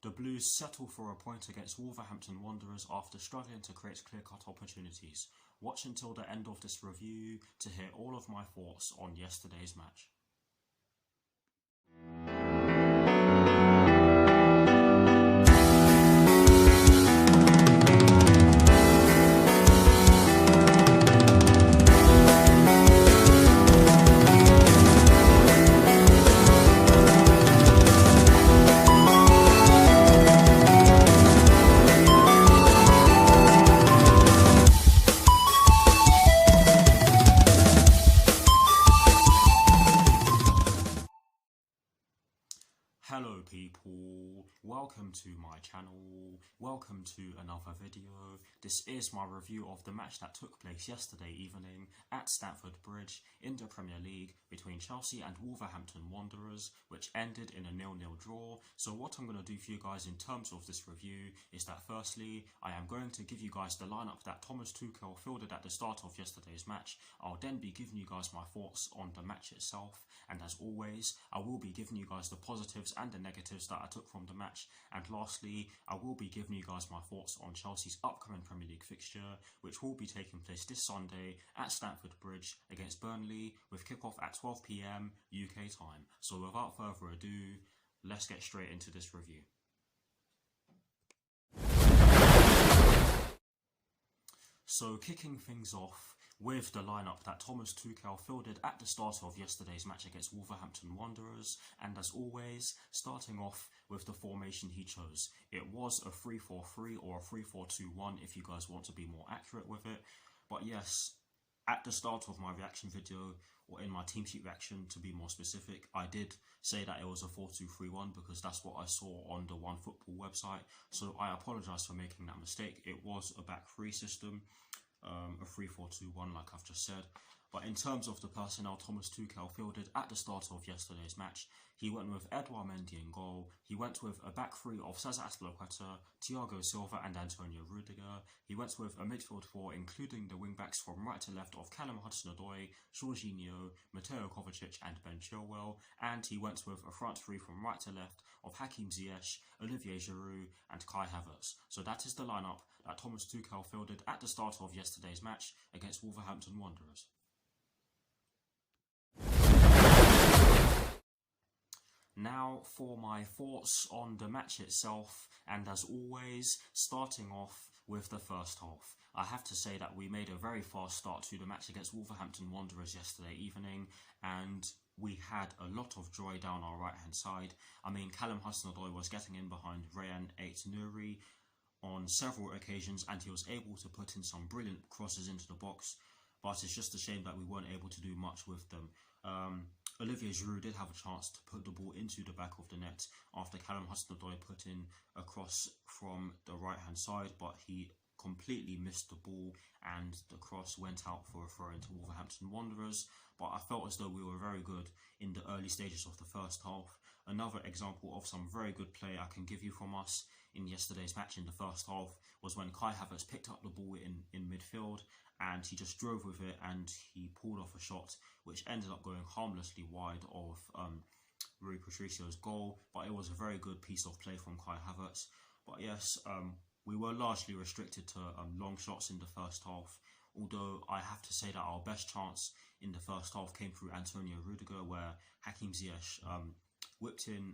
The Blues settle for a point against Wolverhampton Wanderers after struggling to create clear-cut opportunities. Watch until the end of this review to hear all of my thoughts on yesterday's match. Hello people, welcome to my channel, welcome to another video. This is my review of the match that took place yesterday evening at Stamford Bridge in the Premier League between Chelsea and Wolverhampton Wanderers, which ended in a 0-0 draw. So what I'm going to do for you guys in terms of this review is that firstly, I am going to give you guys the lineup that Thomas Tuchel fielded at the start of yesterday's match. I'll then be giving you guys my thoughts on the match itself, and as always, I will be giving you guys the positives and the negatives that I took from the match, and lastly I will be giving you guys my thoughts on Chelsea's upcoming Premier League fixture, which will be taking place this Sunday at Stamford Bridge against Burnley with kickoff at 12 PM UK time. So without further ado, let's get straight into this review. So kicking things off with the lineup that Thomas Tuchel fielded at the start of yesterday's match against Wolverhampton Wanderers, and as always, starting off with the formation he chose. It was a 3-4-3 or a 3-4-2-1 if you guys want to be more accurate with it. But yes, at the start of my reaction video, or in my team sheet reaction to be more specific, I did say that it was a 4-2-3-1 because that's what I saw on the One Football website. So I apologise for making that mistake. It was a back three system. A 3-4-2-1 like I've just said. But in terms of the personnel Thomas Tuchel fielded at the start of yesterday's match, he went with Edouard Mendy in goal. He went with a back three of Cesar Azpilicueta, Thiago Silva and Antonio Rudiger. He went with a midfield four including the wing-backs from right to left of Callum Hudson-Odoi, Jorginho, Mateo Kovacic and Ben Chilwell. And he went with a front three from right to left of Hakim Ziyech, Olivier Giroud and Kai Havertz. So that is the lineup that Thomas Tuchel fielded at the start of yesterday's match against Wolverhampton Wanderers. Now for my thoughts on the match itself, and as always, starting off with the first half. I have to say that we made a very fast start to the match against Wolverhampton Wanderers yesterday evening, and we had a lot of joy down our right hand side. I mean, Callum Hudson-Odoi was getting in behind Rayan Ait-Nouri on several occasions, and he was able to put in some brilliant crosses into the box, but it's just a shame that we weren't able to do much with them. Olivier Giroud did have a chance to put the ball into the back of the net after Callum Hudson-Odoi put in a cross from the right hand side, but he completely missed the ball and the cross went out for a throw into Wolverhampton Wanderers. But I felt as though we were very good in the early stages of the first half. Another example of some very good play I can give you from us in yesterday's match in the first half was when Kai Havertz picked up the ball in midfield and he just drove with it and he pulled off a shot which ended up going harmlessly wide of Rui Patricio's goal, but it was a very good piece of play from Kai Havertz. But yes, we were largely restricted to long shots in the first half, although I have to say that our best chance in the first half came through Antonio Rudiger, where Hakim Ziyech whipped in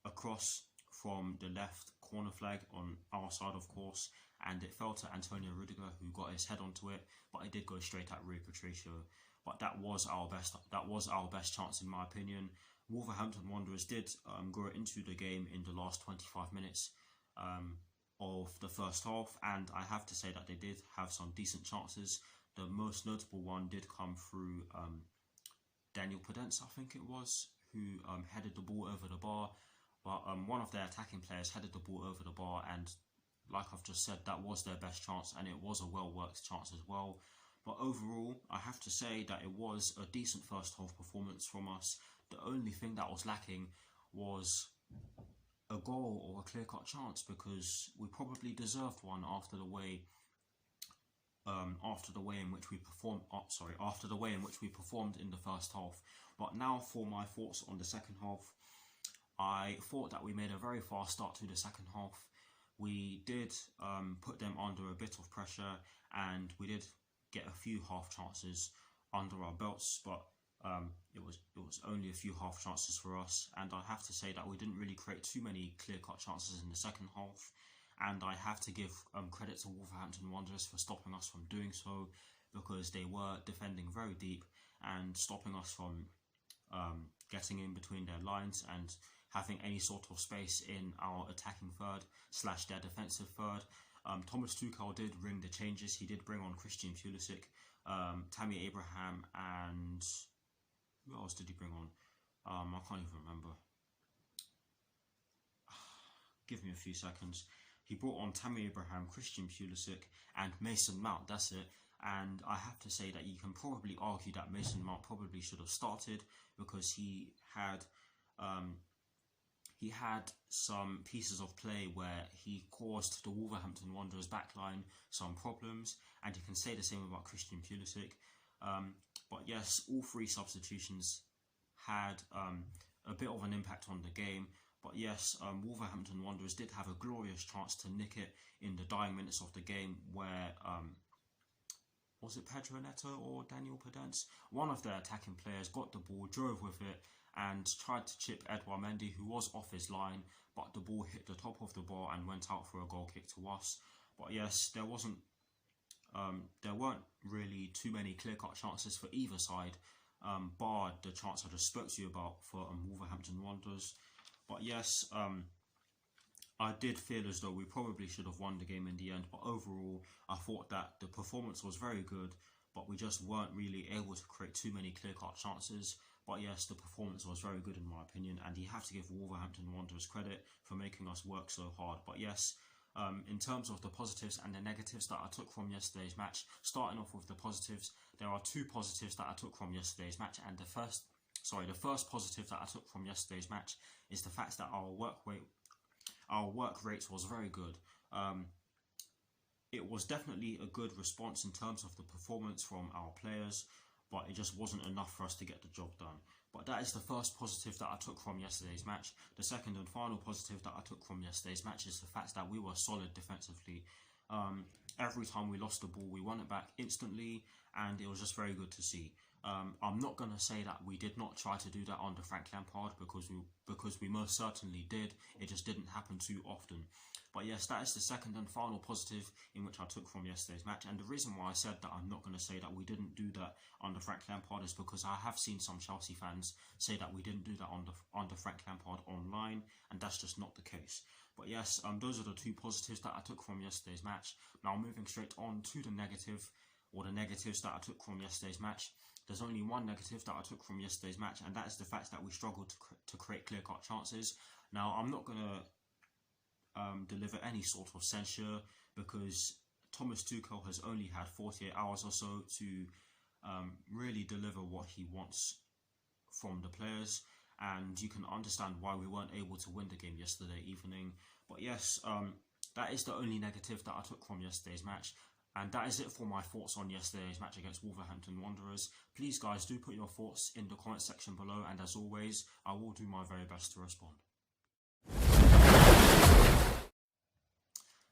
a cross from the left corner flag on our side, of course, and it fell to Antonio Rudiger, who got his head onto it, but it did go straight at Rui Patricio. But that was our best chance in my opinion. Wolverhampton Wanderers did go into the game in the last 25 minutes of the first half, and I have to say that they did have some decent chances. The most notable one did come through Daniel Podence, I think it was, who headed the ball over the bar. But one of their attacking players headed the ball over the bar, and like I've just said, that was their best chance, and it was a well-worked chance as well. But overall, I have to say that it was a decent first half performance from us. The only thing that was lacking was a goal or a clear-cut chance, because we probably deserved one after the way in which we performed in the first half. But now for my thoughts on the second half. I thought that we made a very fast start to the second half. We did put them under a bit of pressure, and we did get a few half chances under our belts, but it was only a few half chances for us. And I have to say that we didn't really create too many clear-cut chances in the second half. And I have to give credit to Wolverhampton Wanderers for stopping us from doing so, because they were defending very deep and stopping us from getting in between their lines and having any sort of space in our attacking third / their defensive third. Thomas Tuchel did ring the changes. He did bring on Christian Pulisic, Tammy Abraham, and who else did he bring on? I can't even remember. Give me a few seconds. He brought on Tammy Abraham, Christian Pulisic, and Mason Mount. That's it. And I have to say that you can probably argue that Mason Mount probably should have started, because he had some pieces of play where he caused the Wolverhampton Wanderers backline some problems, and you can say the same about Christian Pulisic. But yes, all three substitutions had a bit of an impact on the game. But yes, Wolverhampton Wanderers did have a glorious chance to nick it in the dying minutes of the game, where was it Pedro Neto or Daniel Podence? One of their attacking players got the ball, drove with it, and tried to chip Edouard Mendy, who was off his line, but the ball hit the top of the bar and went out for a goal kick to us. But yes, there weren't really too many clear-cut chances for either side, bar the chance I just spoke to you about for Wolverhampton Wanderers. But yes, I did feel as though we probably should have won the game in the end. But overall, I thought that the performance was very good, but we just weren't really able to create too many clear-cut chances. But yes, the performance was very good in my opinion, and you have to give Wolverhampton Wanderers credit for making us work so hard. But yes, in terms of the positives and the negatives that I took from yesterday's match, starting off with the positives, there are two positives that I took from yesterday's match, and the first positive that I took from yesterday's match is the fact that our work rate was very good. It was definitely a good response in terms of the performance from our players, but it just wasn't enough for us to get the job done. But that is the first positive that I took from yesterday's match. The second and final positive that I took from yesterday's match is the fact that we were solid defensively. Every time we lost the ball, we won it back instantly, and it was just very good to see. I'm not going to say that we did not try to do that under Frank Lampard, because we most certainly did. It just didn't happen too often. But yes, that is the second and final positive in which I took from yesterday's match. And the reason why I said that I'm not going to say that we didn't do that under Frank Lampard is because I have seen some Chelsea fans say that we didn't do that under Frank Lampard online, and that's just not the case. But yes, those are the two positives that I took from yesterday's match. Now moving straight on to the negatives that I took from yesterday's match. There's only one negative that I took from yesterday's match, and that is the fact that we struggled to create clear-cut chances. Now, I'm not going to deliver any sort of censure, because Thomas Tuchel has only had 48 hours or so to really deliver what he wants from the players, and you can understand why we weren't able to win the game yesterday evening. But yes, that is the only negative that I took from yesterday's match. And that is it for my thoughts on yesterday's match against Wolverhampton Wanderers. Please guys, do put your thoughts in the comment section below, and as always, I will do my very best to respond.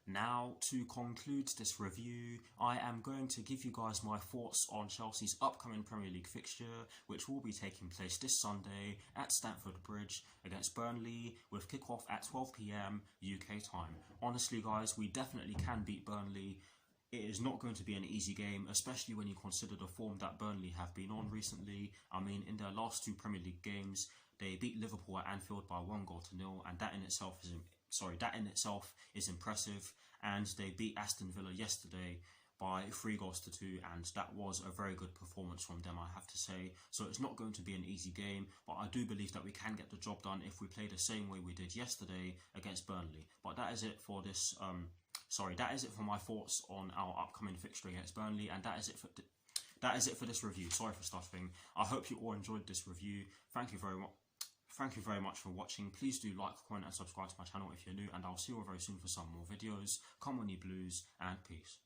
Now, to conclude this review, I am going to give you guys my thoughts on Chelsea's upcoming Premier League fixture, which will be taking place this Sunday at Stamford Bridge against Burnley, with kickoff at 12 PM UK time. Honestly guys, we definitely can beat Burnley. It is not going to be an easy game, especially when you consider the form that Burnley have been on recently. I mean, in their last two Premier League games, they beat Liverpool at Anfield by 1-0, and that in itself is impressive. And they beat Aston Villa yesterday by 3-2, and that was a very good performance from them, I have to say. So it's not going to be an easy game, but I do believe that we can get the job done if we play the same way we did yesterday against Burnley. But that is it for this. That is it for my thoughts on our upcoming fixture against Burnley, and that is it for this review. Sorry for stuffing. I hope you all enjoyed this review. Thank you very much. Thank you very much for watching. Please do like, comment and subscribe to my channel if you're new, and I'll see you all very soon for some more videos. Come on, you Blues, and peace.